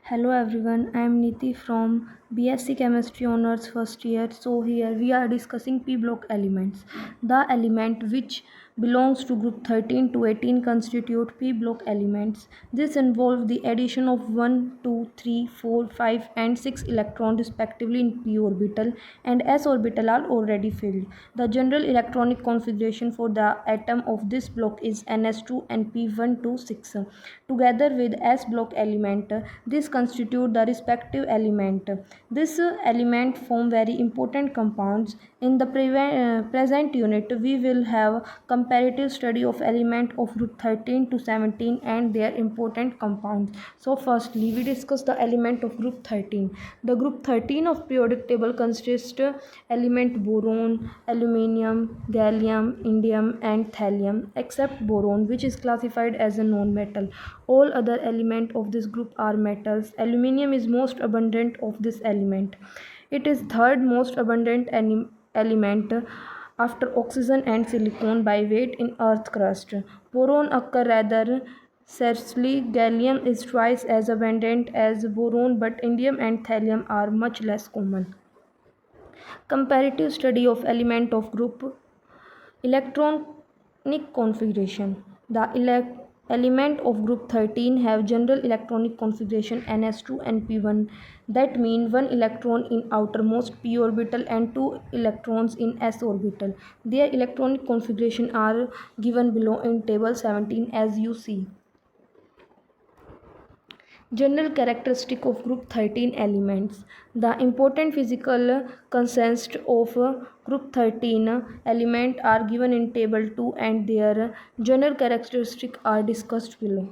Hello everyone, I am Niti from BSc Chemistry Honors first year. So here we are discussing p block elements. The element which belongs to group 13 to 18 constitute p block elements. This involves the addition of 1, 2, 3, 4, 5 and 6 electrons respectively in p orbital and s orbital are already filled. The general electronic configuration for the atom of this block is ns2 and p126. Together with s block element, this constitute the respective element. This element form very important compounds. In the present unit, we will have comparative study of element of group 13 to 17 and their important compounds. So firstly, we discuss the element of group 13. The group 13 of periodic table consists element boron, aluminium, gallium, indium and thallium except boron, which is classified as a non-metal. All other elements of this group are metals. Aluminium is most abundant of this element. It is third most abundant element after oxygen and silicon by weight in earth crust. Boron occur rather scarcely. Gallium is twice as abundant as boron, but indium and thallium are much less common. Comparative study of element of group electronic configuration. The element of group 13 have general electronic configuration ns2 and p1. That means one electron in outermost p orbital and two electrons in s orbital. Their electronic configuration are given below in table 17 as you see. General characteristic of group 13 elements. The important physical constants of group 13 element are given in table 2 and their general characteristic are discussed below.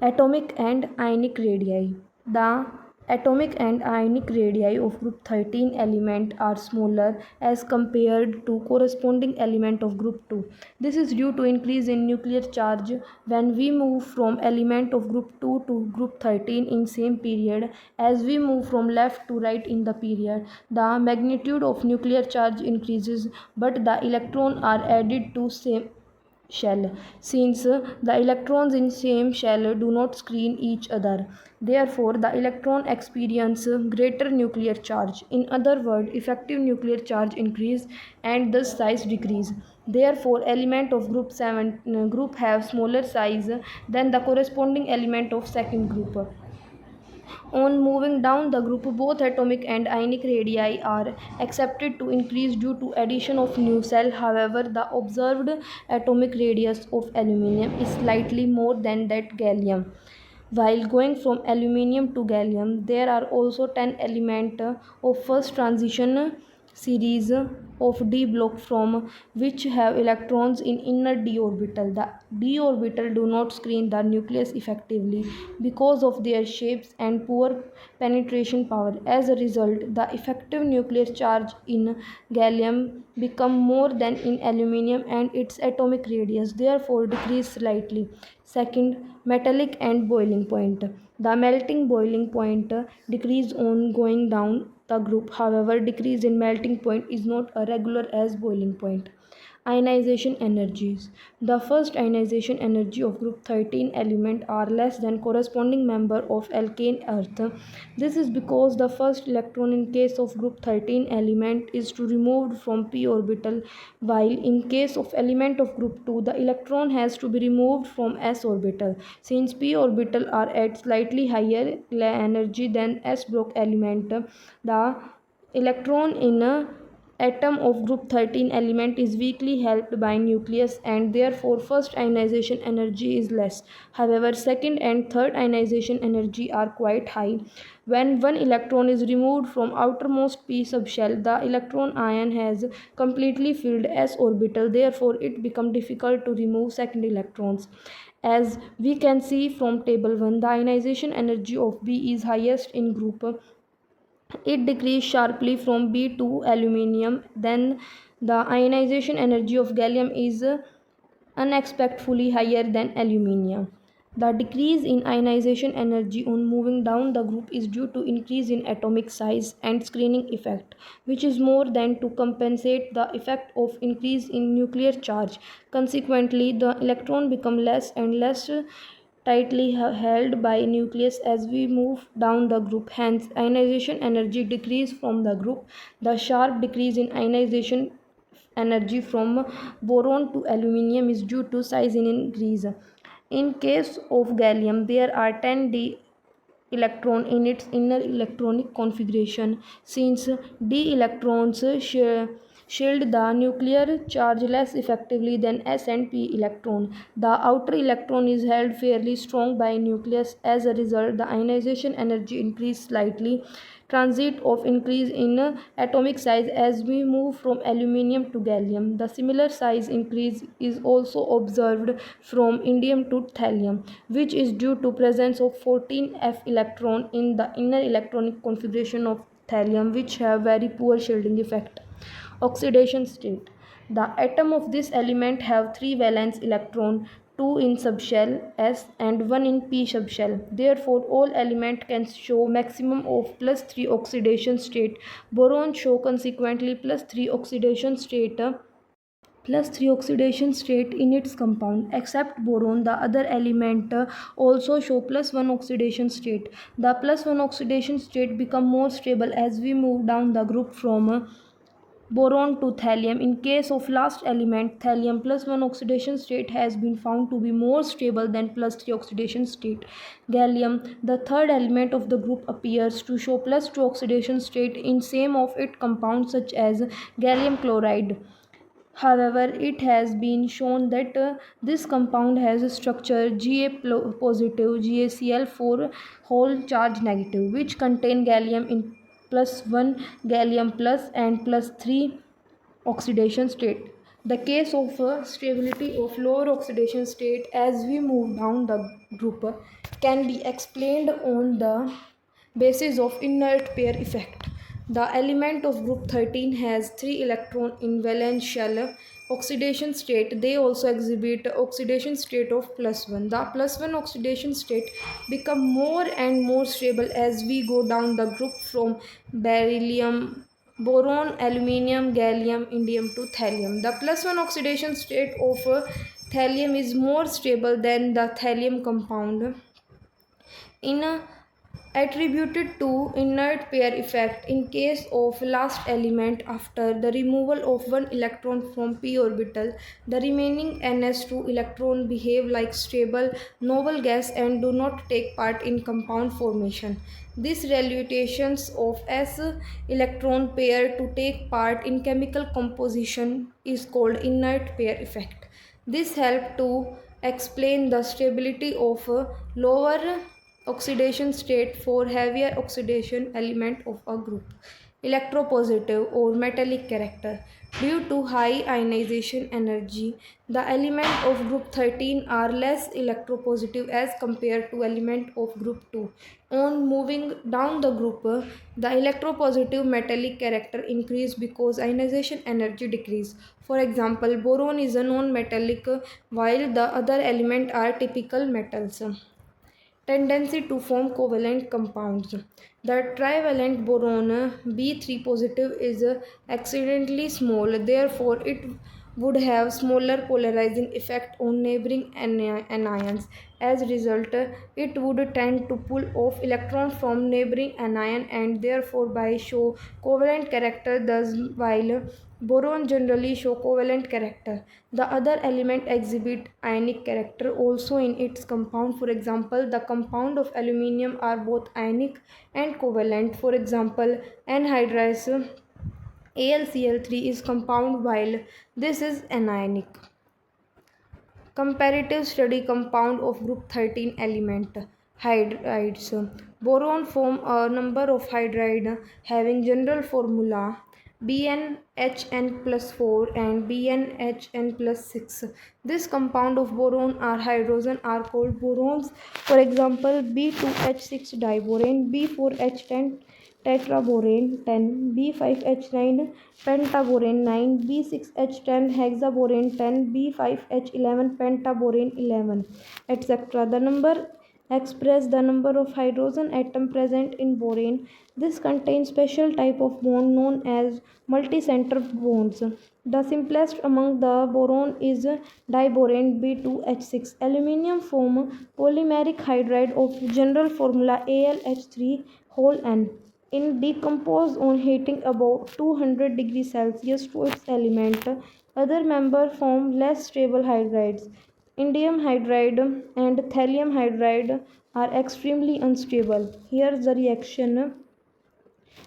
Atomic and ionic radii. The atomic and ionic radii of group 13 element are smaller as compared to corresponding element of group 2. This is due to increase in nuclear charge when we move from element of group 2 to group 13 in same period. As we move from left to right in the period, the magnitude of nuclear charge increases but the electron are added to same shell. Since the electrons in same shell do not screen each other, therefore the electron experience greater nuclear charge. In other words, effective nuclear charge increase and thus size decrease. Therefore element of group 7 group have smaller size than the corresponding element of second group. On moving down the group, both atomic and ionic radii are accepted to increase due to addition of new cell. However, the observed atomic radius of aluminium is slightly more than that gallium. While going from aluminium to gallium, there are also 10 elements of first transition series of d block from which have electrons in inner d orbital. The d orbital do not screen the nucleus effectively because of their shapes and poor penetration power. As a result, the effective nuclear charge in gallium become more than in aluminium and its atomic radius therefore decrease slightly. Second, metallic and boiling point. The melting boiling point decrease on going down the group. However, decrease in melting point is not as regular as boiling point. Ionization energies. The first ionization energy of group 13 element are less than corresponding member of alkane earth. This is because the first electron in case of group 13 element is to removed from p orbital, while in case of element of group 2 the electron has to be removed from s orbital. Since p orbital are at slightly higher energy than s block element, the electron in a atom of group 13 element is weakly helped by nucleus and therefore first ionization energy is less. However, second and third ionization energy are quite high. When one electron is removed from outermost p subshell, the electron ion has completely filled s orbital, therefore it becomes difficult to remove second electrons. As we can see from table 1, the ionization energy of b is highest in group. It decreased sharply from B to aluminium. Then the ionization energy of gallium is unexpectedly higher than aluminium. The decrease in ionization energy on moving down the group is due to increase in atomic size and screening effect, which is more than to compensate the effect of increase in nuclear charge. Consequently, the electron become less and less tightly held by nucleus as we move down the group. Hence, ionization energy decrease from the group. The sharp decrease in ionization energy from boron to aluminium is due to size increase. In case of gallium, there are 10d electron in its inner electronic configuration. Since d electrons shield the nuclear charge less effectively than s and p electron, the outer electron is held fairly strong by nucleus. As a result, the ionization energy increase slightly. Transit of increase in atomic size as we move from aluminium to gallium. The similar size increase is also observed from indium to thallium, which is due to presence of 14f electron in the inner electronic configuration of thallium, which have very poor shielding effect. Oxidation state. The atom of this element have 3 valence electron, 2 in subshell S and 1 in p subshell. Therefore, all element can show maximum of +3 oxidation state. Boron show consequently +3 oxidation state. +3 oxidation state in its compound. Except boron, the other element also show +1 oxidation state. The +1 oxidation state become more stable as we move down the group from boron to thallium. In case of last element, thallium, +1 oxidation state has been found to be more stable than +3 oxidation state. Gallium, the third element of the group, appears to show +2 oxidation state in some of its compounds such as gallium chloride. However, it has been shown that this compound has a structure Ga positive GaCl4 whole charge negative, which contain gallium in +1 gallium plus and +3 oxidation state. The case of stability of lower oxidation state as we move down the group can be explained on the basis of inert pair effect. The element of group 13 has 3 electrons in valence shell oxidation state. They also exhibit oxidation state of +1. The +1 oxidation state become more and more stable as we go down the group from beryllium, boron, aluminium, gallium, indium to thallium. The +1 oxidation state of thallium is more stable than the thallium compound. In attributed to inert pair effect in case of last element after the removal of one electron from p orbital, the remaining ns2 electron behave like stable noble gas and do not take part in compound formation. This reluctance of s electron pair to take part in chemical composition is called inert pair effect. This helps to explain the stability of lower oxidation state for heavier oxidation element of a group. Electropositive or metallic character. Due to high ionization energy, the element of group 13 are less electropositive as compared to element of group 2. On moving down the group, the electropositive metallic character increase because ionization energy decrease. For example, boron is a non-metallic while the other elements are typical metals. Tendency to form covalent compounds. The trivalent boron B3 positive is accidentally small, therefore it would have smaller polarizing effect on neighboring anions. As a result, it would tend to pull off electrons from neighboring anion and therefore by show covalent character. Thus, while boron generally show covalent character, the other element exhibit ionic character also in its compound. For example, the compound of aluminium are both ionic and covalent. For example, anhydrous AlCl3 is compound while this is anionic. Comparative study compound of group 13 element hydrides. Boron form a number of hydride having general formula BnHn plus 4 and BnHn plus 6. This compound of boron or hydrogen are called borons. For example, B2H6 diboron, B4H10 tetraborane 10, B5H9 pentaborane 9, B6H10 hexaborane 10, B5H11 pentaborane 11, etc. The number express the number of hydrogen atom present in borane. This contains special type of bond known as multicenter bonds. The simplest among the boron is diborane B2H6. Aluminium form polymeric hydride of general formula AlH3 whole N. In decompose on heating above 200 degrees Celsius to its element. Other members form less stable hydrides. Indium hydride and thallium hydride are extremely unstable. Here's the reaction.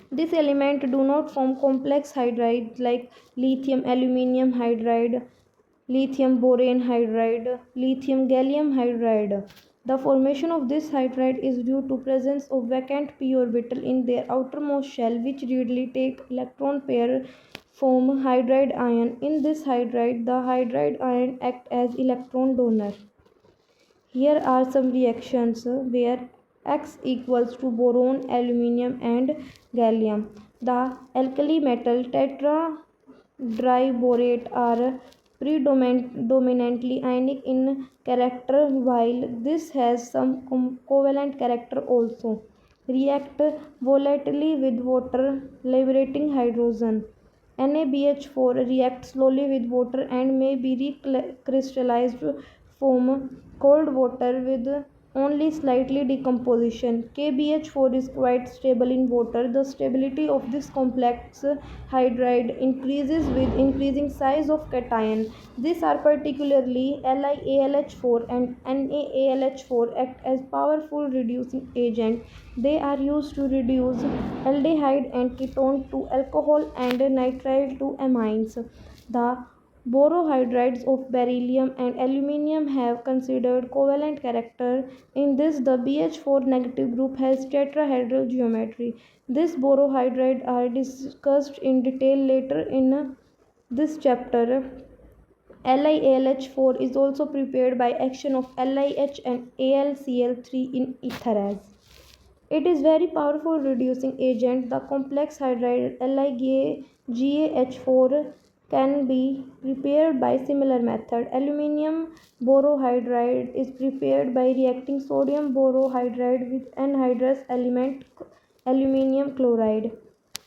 This element do not form complex hydrides like lithium aluminium hydride, lithium boron hydride, lithium gallium hydride. The formation of this hydride is due to presence of vacant p orbital in their outermost shell, which readily take electron pair form hydride ion. In this hydride, the hydride ion act as electron donor. Here are some reactions where X equals to boron, aluminium and gallium. The alkali metal tetrahydroborate are predominantly ionic in character, while this has some covalent character also. React volatilely with water, liberating hydrogen. NaBH4 reacts slowly with water and may be recrystallized form cold water with only slightly decomposition. KBH4 is quite stable in water. The stability of this complex hydride increases with increasing size of cation. These are particularly LiAlH4 and NaAlH4 act as powerful reducing agent. They are used to reduce aldehyde and ketone to alcohol and nitrile to amines. The borohydrides of beryllium and aluminium have considered covalent character. In this, the BH4 negative group has tetrahedral geometry. These borohydrides are discussed in detail later in this chapter. LiAlH4 is also prepared by action of LiH and AlCl3 in ethers. It is very powerful reducing agent. The complex hydride LiGaH4 can be prepared by similar method. Aluminium borohydride is prepared by reacting sodium borohydride with anhydrous element aluminium chloride,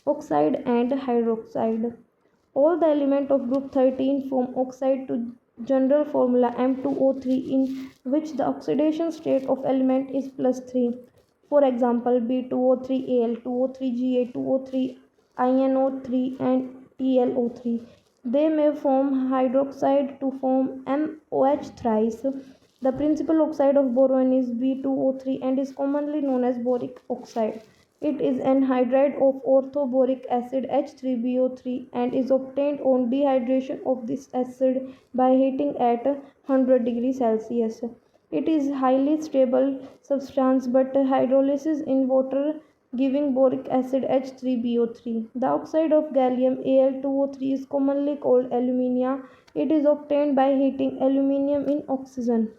oxide and hydroxide. All the elements of group 13 form oxide to general formula M2O3, in which the oxidation state of element is +3. For example, B2O3Al, 2O3Ga, 2O3INO3 and TlO3. They may form hydroxide to form MOH thrice. The principal oxide of boron is B2O3 and is commonly known as boric oxide. It is an hydride of orthoboric acid H3BO3 and is obtained on dehydration of this acid by heating at 100 degrees Celsius. It is highly stable substance but hydrolysis in water giving boric acid H3BO3. The oxide of gallium Al2O3 is commonly called alumina. It is obtained by heating aluminium in oxygen.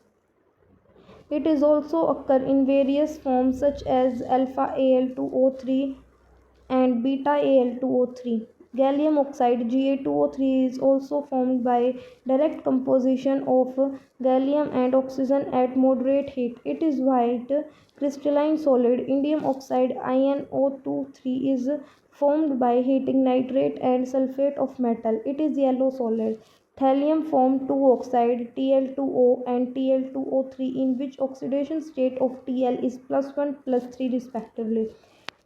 It is also occur in various forms such as alpha Al2O3 and beta Al2O3. Gallium oxide Ga2O3 is also formed by direct composition of gallium and oxygen at moderate heat. It is white crystalline solid. Indium oxide InO2 is formed by heating nitrate and sulfate of metal. It is yellow solid. Thallium form two oxide Tl2O and Tl2O3, in which oxidation state of Tl is +1 +3 respectively.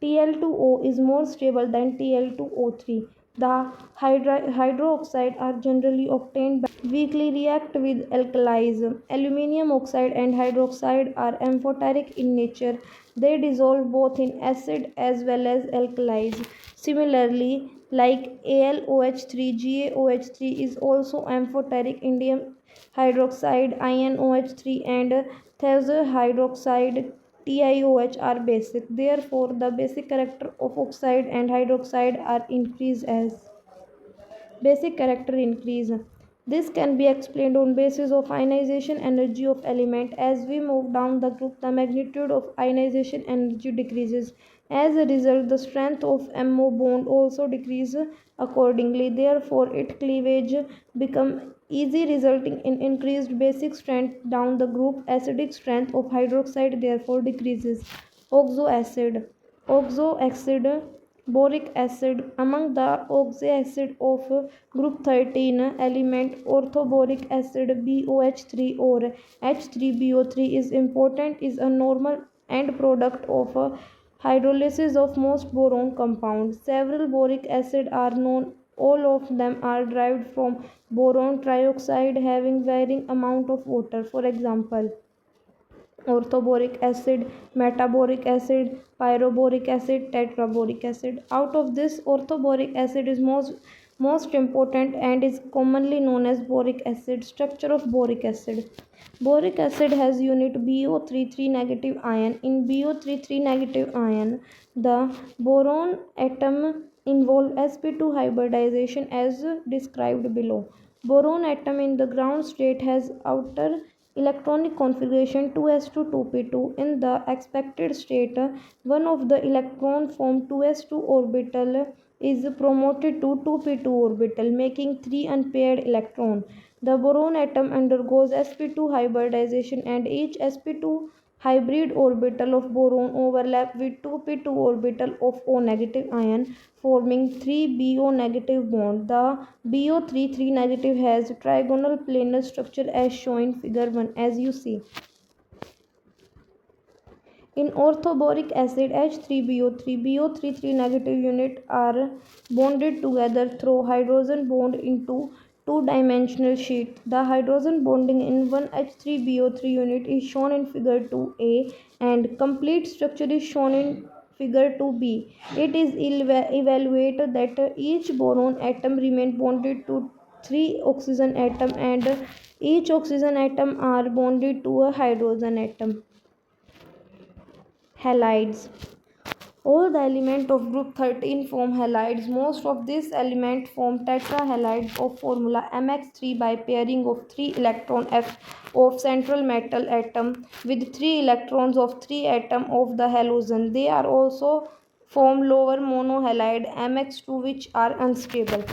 Tl2O is more stable than Tl2O3. The hydroxide are generally obtained by weakly react with alkalis. Aluminium oxide and hydroxide are amphoteric in nature. They dissolve both in acid as well as alkalis. Similarly, like AlOH3, GaOH3 is also amphoteric. Indium hydroxide, InOH3 and thiazide hydroxide TiOH are basic. Therefore, the basic character of oxide and hydroxide are increased as basic character increase. This can be explained on basis of ionization energy of element. As we move down the group, the magnitude of ionization energy decreases. As a result, the strength of MO bond also decreases accordingly. Therefore, its cleavage becomes easy, resulting in increased basic strength down the group. Acidic strength of hydroxide therefore decreases. Oxo acid. Oxo acid, boric acid. Among the oxo acid of group 13 element orthoboric acid BOH3 or H3BO3 is important, is a normal end product of hydrolysis of most boron compounds. Several boric acid are known. All of them are derived from boron trioxide having varying amount of water. For example, orthoboric acid, metaboric acid, pyroboric acid, tetraboric acid. Out of this, orthoboric acid is most important and is commonly known as boric acid. Structure of boric acid. Boric acid has unit BO33 negative ion. In BO33 negative ion, the boron atom involve sp2 hybridization as described below. Boron atom in the ground state has outer electronic configuration 2s2 2p2. In the expected state, one of the electron from 2s2 orbital is promoted to 2p2 orbital, making 3 unpaired electrons. The boron atom undergoes sp2 hybridization and each sp2 hybrid orbital of boron overlap with 2p2 orbital of O negative ion, forming 3 BO negative bond. The BO33 negative has trigonal planar structure as shown in figure 1. As you see, in orthoboric acid H3BO3, BO33 negative unit are bonded together through hydrogen bond into two-dimensional sheet. The hydrogen bonding in one H3BO3 unit is shown in figure 2a and complete structure is shown in figure 2b. It is evaluated that each boron atom remain bonded to 3 oxygen atom and each oxygen atom are bonded to a hydrogen atom. Halides. All the elements of group 13 form halides. Most of these elements form tetrahalides of formula MX3 by pairing of 3 electron F of central metal atom with 3 electrons of 3 atom of the halogen. They are also form lower monohalide MX2 which are unstable.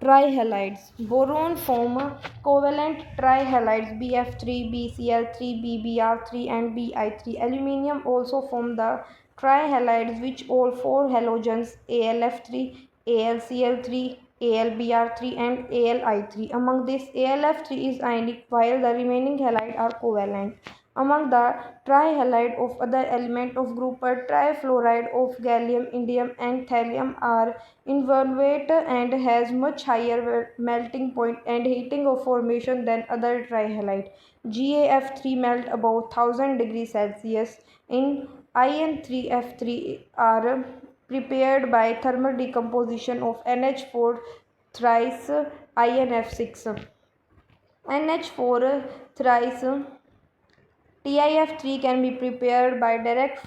Trihalides. Boron form covalent trihalides BF3, BCl3, BBr3 and Bi3. Aluminium also form the trihalides which all 4 halogens AlF3, AlCl3, AlBr3 and AlI3. Among this, AlF3 is ionic while the remaining halides are covalent. Among the trihalide of other elements of group trifluoride of gallium, indium and thallium are involved and has much higher melting point and heating of formation than other trihalide. GaF3 melt about 1000 degrees Celsius. In IN3F3 are prepared by thermal decomposition of NH4 thrice INF6. NH4 thrice TIF3 can be prepared by direct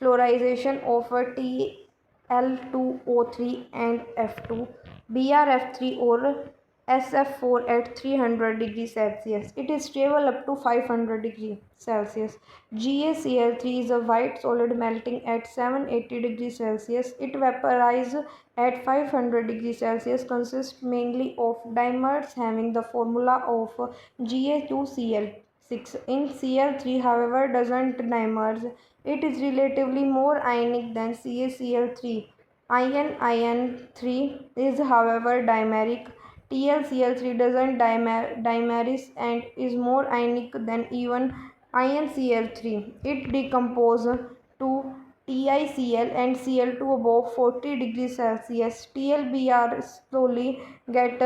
fluorization of TL2O3 and F2, BrF3 or SF4 at 300 degrees Celsius. It is stable up to 500 degrees Celsius. GaCl3 is a white solid melting at 780 degrees Celsius. It vaporizes at 500 degrees Celsius, consists mainly of dimers having the formula of Ga2Cl. 6. In Cl3, however, doesn't dimers. It is relatively more ionic than CaCl3. IN3 is, however, dimeric. TlCl3 doesn't dimeris and is more ionic than even InCl3. It decomposes to TiCl and Cl2 above 40 degrees Celsius. TlBr slowly get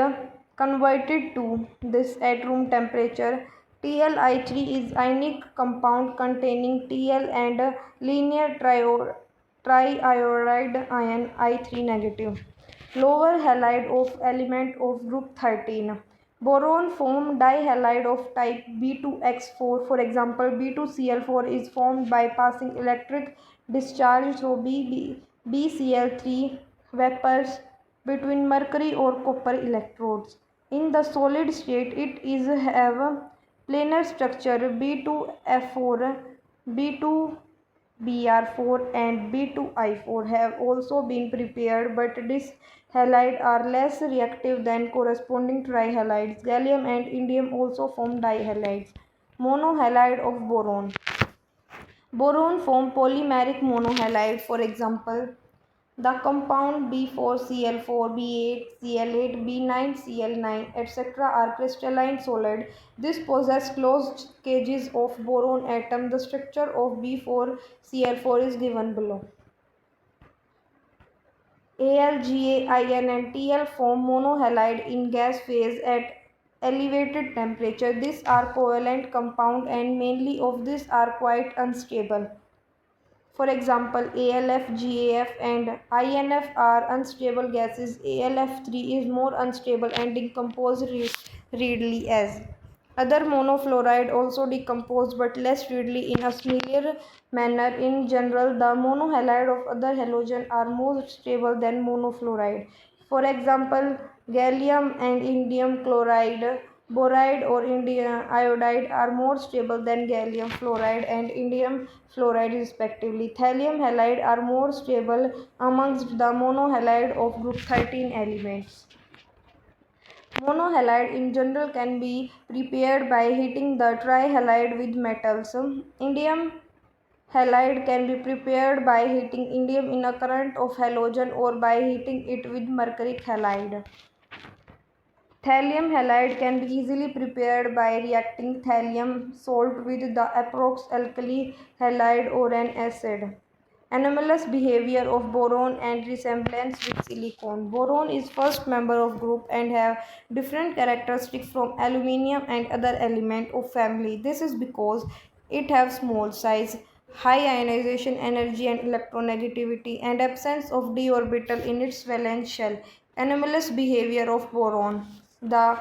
converted to this at room temperature. TlI3 is ionic compound containing Tl and a linear triiodide ion I3 negative. Lower halide of element of group 13. Boron form dihalide of type B2X4. For example, B2Cl4 is formed by passing electric discharge through BCl3 vapors between mercury or copper electrodes. In the solid state, it is have a planar structure B2F4, B2 Br4 and B2I4 have also been prepared, but these halides are less reactive than corresponding trihalides. Gallium and indium also form dihalides. Monohalide of boron. Boron form polymeric monohalide. For example, the compound B4Cl4, B8Cl8, B9Cl9, etc. are crystalline solid. This possess closed cages of boron atom. The structure of B4Cl4 is given below. AlGaIn and Tl form monohalide in gas phase at elevated temperature. These are covalent compound and mainly of these are quite unstable. For example, AlF, GaF and INF are unstable gases. AlF3 is more unstable and decomposes readily as other monofluoride also decompose but less readily in a similar manner. In general, the monohalide of other halogen are more stable than monofluoride. For example, gallium and indium chloride, boride or indium iodide are more stable than gallium fluoride and indium fluoride respectively. Thallium halide are more stable amongst the monohalide of group 13 elements. Monohalide in general can be prepared by heating the trihalide with metals. Indium halide can be prepared by heating indium in a current of halogen or by heating it with mercuric halide. Thallium halide can be easily prepared by reacting thallium salt with the approx alkali halide or an acid. Anomalous behavior of boron and resemblance with silicon. Boron is first member of group and have different characteristics from aluminium and other element of family. This is because it has small size, high ionization energy and electronegativity, and absence of d orbital in its valence shell. Anomalous behavior of boron. The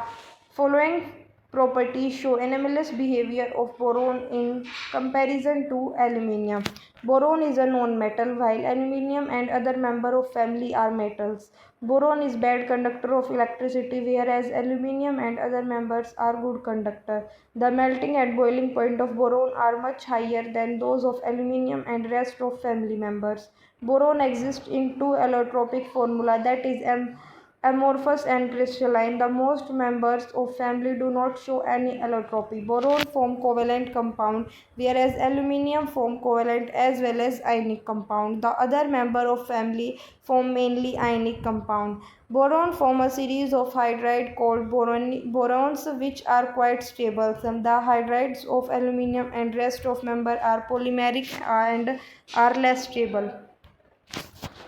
following properties show anomalous behavior of boron in comparison to aluminium. Boron is a non-metal while aluminium and other members of family are metals. Boron is bad conductor of electricity whereas aluminium and other members are good conductor. The melting and boiling point of boron are much higher than those of aluminium and rest of family members. Boron exists in two allotropic formula, that is amorphous and crystalline. The most members of family do not show any allotropy. Boron form covalent compound whereas aluminium form covalent as well as ionic compound. The other member of family form mainly ionic compound. Boron form a series of hydride called borons which are quite stable. The hydrides of aluminium and rest of member are polymeric and are less stable.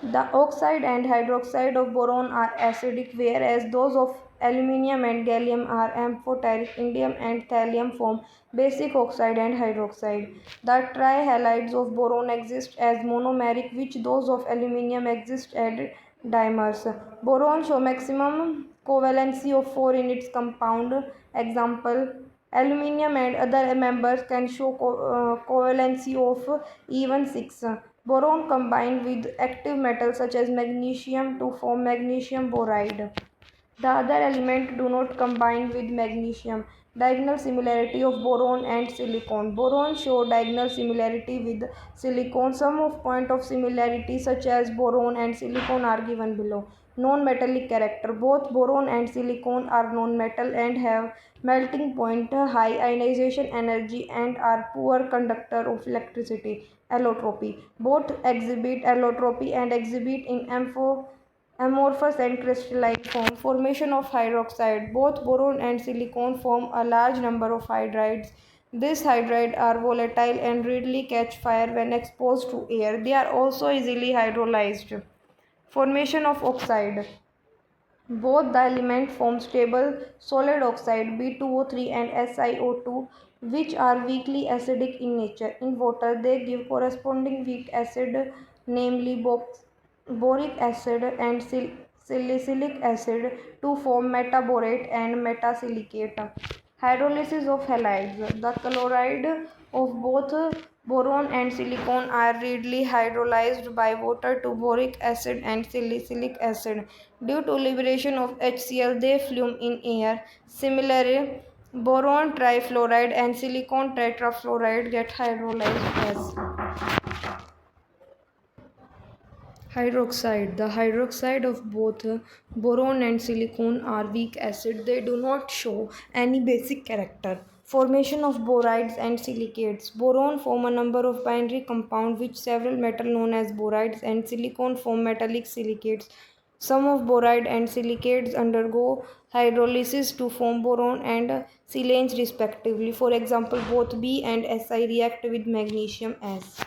The oxide and hydroxide of boron are acidic, whereas those of aluminium and gallium are amphoteric. Indium and thallium form basic oxide and hydroxide. The trihalides of boron exist as monomeric, which those of aluminium exist as dimers. Boron shows maximum covalency of 4 in its compound. Example, aluminium and other members can show covalency of even 6. Boron combined with active metals such as magnesium to form magnesium boride. The other elements do not combine with magnesium. Diagonal similarity of boron and silicon. Boron show diagonal similarity with silicon. Some of point of similarity such as boron and silicon are given below. Non-metallic character. Both boron and silicon are non-metal and have melting point, high ionization energy and are poor conductor of electricity. Allotropy. Both exhibit allotropy and exhibit in amorphous and crystalline form. Formation of hydroxide. Both boron and silicon form a large number of hydrides. These hydrides are volatile and readily catch fire when exposed to air. They are also easily hydrolyzed. Formation of oxide. Both the elements form stable solid oxide B2O3 and SiO2 which are weakly acidic in nature. In water they give corresponding weak acid, namely boric acid and salicylic acid to form metaborate and metasilicate. Hydrolysis of halides. The chloride of both boron and silicon are readily hydrolyzed by water to boric acid and salicylic acid. Due to liberation of HCl, they fume in air. Similarly, boron trifluoride and silicon tetrafluoride get hydrolyzed as Hydroxide. The hydroxide of both boron and silicon are weak acid. They do not show any basic character. Formation of borides and silicates. Boron form a number of binary compounds which several metals known as borides, and silicon form metallic silicates. Some of boride and silicates undergo hydrolysis to form boron and silanes respectively. For example, both B and Si react with magnesium S.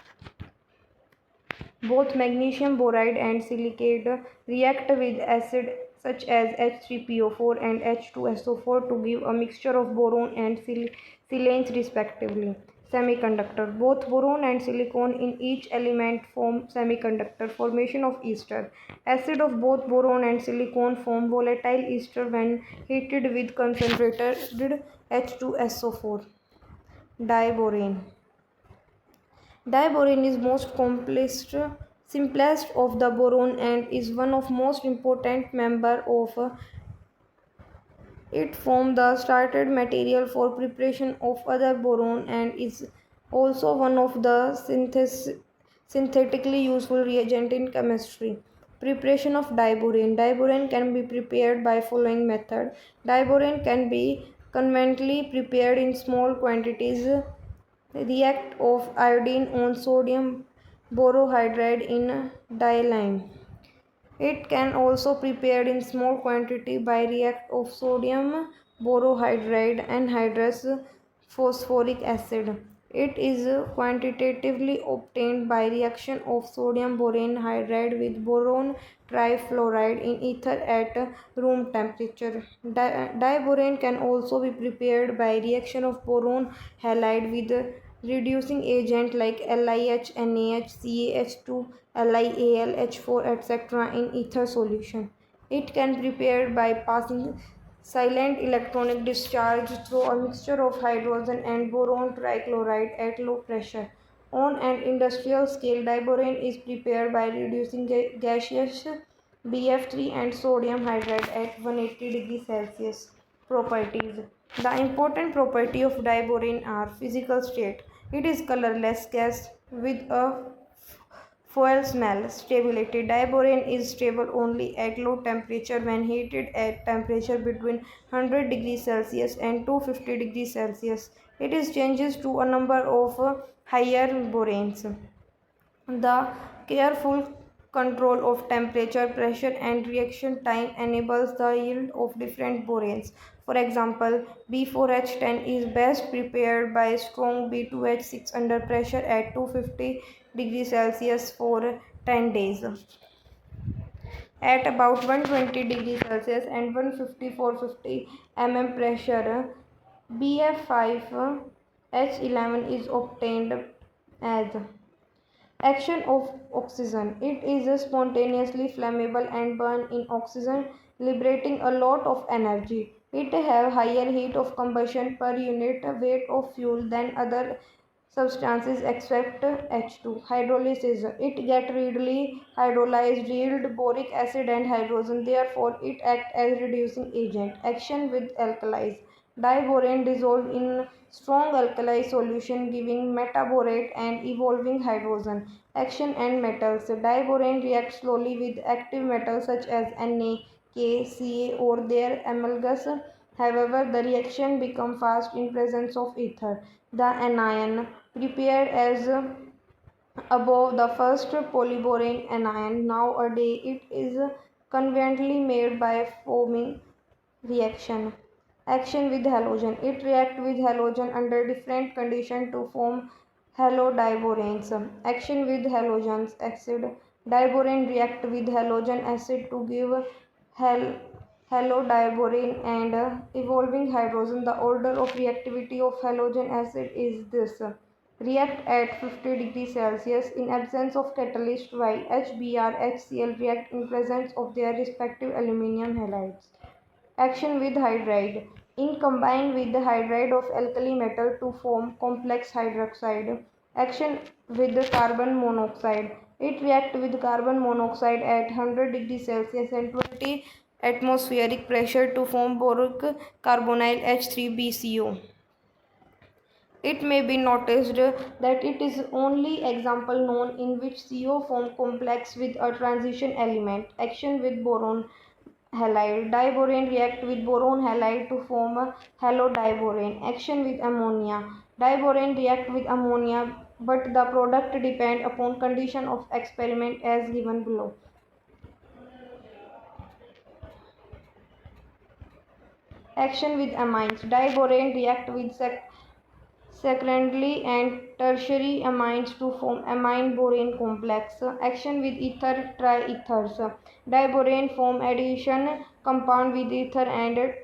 Both magnesium boride and silicate react with acid such as H3PO4 and H2SO4 to give a mixture of boron and silanes respectively. Semiconductor. Both boron and silicon in each element form semiconductor. Formation of ester. Acid of both boron and silicon form volatile ester when heated with concentrated H2SO4. Diborane. Diborane is most simplest of the boron and is one of most important member of it. Form the started material for preparation of other boron and is also one of the synthetically useful reagent in chemistry. Preparation of diborane. Diborane can be prepared by following method. Diborane can be conventionally prepared in small quantities. React of iodine on sodium borohydride in dilime. It can also prepared in small quantity by react of sodium borohydride and hydrous phosphoric acid. It is quantitatively obtained by reaction of sodium borane hydride with boron trifluoride in ether at room temperature. Diborane can also be prepared by reaction of boron halide with reducing agent like LiH, NaH, CaH2, LiAl, H4, etc. in ether solution. It can be prepared by passing silent electronic discharge through a mixture of hydrogen and boron trichloride at low pressure. On an industrial scale, diborane is prepared by reducing gaseous BF3 and sodium hydride at 180 degrees Celsius. Properties. The important property of diborane are physical state. It is colorless gas with a foul smell. Stability. Diborane is stable only at low temperature when heated at temperature between 100 degrees Celsius and 250 degrees Celsius. It is changes to a number of higher boranes. The careful control of temperature, pressure, and reaction time enables the yield of different boranes. For example, B4H10 is best prepared by strong B2H6 under pressure at 250 degrees Celsius for 10 days. At about 120 degrees Celsius and 150 mm pressure, BF5H11 is obtained as action of oxygen. It is spontaneously flammable and burn in oxygen, liberating a lot of energy. It have higher heat of combustion per unit weight of fuel than other substances except H2. Hydrolysis. It get readily hydrolyzed, yield boric acid and hydrogen. Therefore, it act as reducing agent. Action with alkalis. Diborane dissolved in strong alkali solution giving metaborate and evolving hydrogen. Action and metals. Diborane reacts slowly with active metals such as Na, K, Ca or their amalgams. However, the reaction becomes fast in presence of ether. The anion prepared as above the first polyborane anion. Nowadays, it is conveniently made by foaming reaction. Action with halogen. It reacts with halogen under different conditions to form halodiboranes. Action with halogens acid. Diborane react with halogen acid to give hal halodiborane and evolving hydrogen. The order of reactivity of halogen acid is this. React at 50 degrees Celsius in absence of catalyst while HBr, HCl react in presence of their respective aluminum halides. Action with hydride. In combine with the hydride of alkali metal to form complex hydroxide. Action with the carbon monoxide. It reacts with carbon monoxide at 100 degrees Celsius and 20 atmospheric pressure to form boric carbonyl H3BCO. It may be noticed that it is only example known in which CO form complex with a transition element. Action with boron halide. Diborane react with boron halide to form a halodiborane. Action with ammonia. Diborane react with ammonia, but the product depend upon condition of experiment as given below. Action with amines. Diborane react with secondary and tertiary amines to form amine-borane complex. Action with ether triethers. Diborane form addition compound with ether and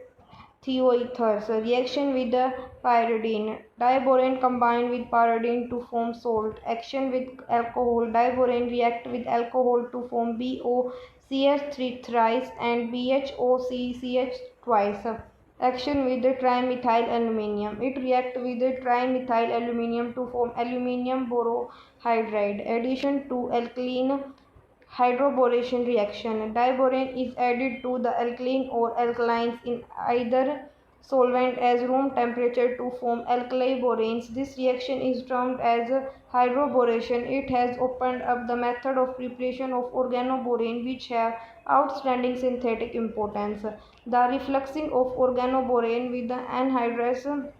thioethers. Reaction with the pyridine. Diborane combine with pyridine to form salt. Action with alcohol. Diborane react with alcohol to form BOCH3 thrice and BHOCCH twice. Action with the trimethyl aluminium. It reacts with the trimethyl aluminium to form aluminium borohydride. Addition to alkaline hydroboration reaction. Diborane is added to the alkaline or alkalines in either solvent as room temperature to form alkali boranes. This reaction is termed as hydroboration. It has opened up the method of preparation of organoborane which have outstanding synthetic importance. The refluxing of organoborane with the anhydrous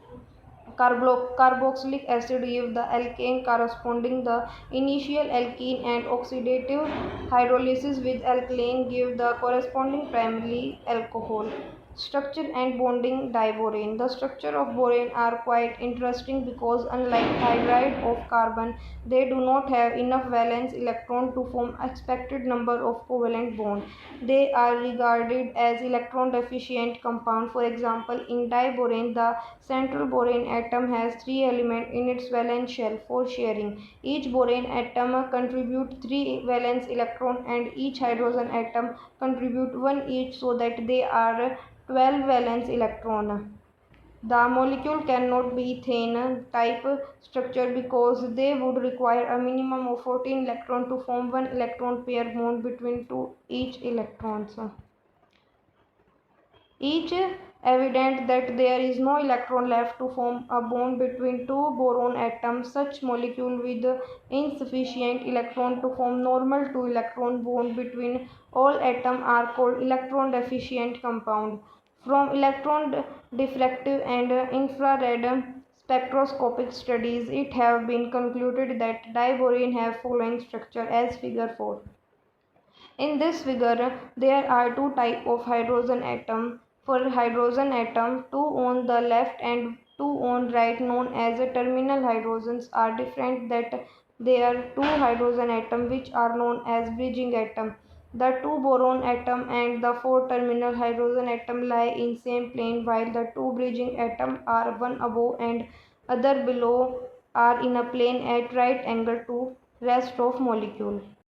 carboxylic acid give the alkane corresponding the initial alkene and oxidative hydrolysis with alkylene give the corresponding primary alcohol. Structure and bonding diborane. The structure of borane are quite interesting because unlike hydride of carbon, they do not have enough valence electron to form expected number of covalent bonds. They are regarded as electron deficient compound. For example, in diborane, the central borane atom has 3 elements in its valence shell for sharing. Each borane atom contributes 3 valence electrons and each hydrogen atom contributes 1 each so that they are 12 valence electrons. The molecule cannot be ethane type structure because they would require a minimum of 14 electrons to form one electron pair bond between two each electrons. Each evident that there is no electron left to form a bond between two boron atoms. Such molecule with insufficient electron to form normal two electron bond between all atoms are called electron deficient compound. From electron diffractive and infrared spectroscopic studies, it have been concluded that diborane have following structure as figure 4. In this figure, there are two types of hydrogen atom. For hydrogen atom, two on the left and two on right, known as terminal hydrogens, are different. That there are two hydrogen atom which are known as bridging atom. The two boron atom and the four terminal hydrogen atom lie in same plane, while the two bridging atom are one above and other below are in a plane at right angle to rest of molecule.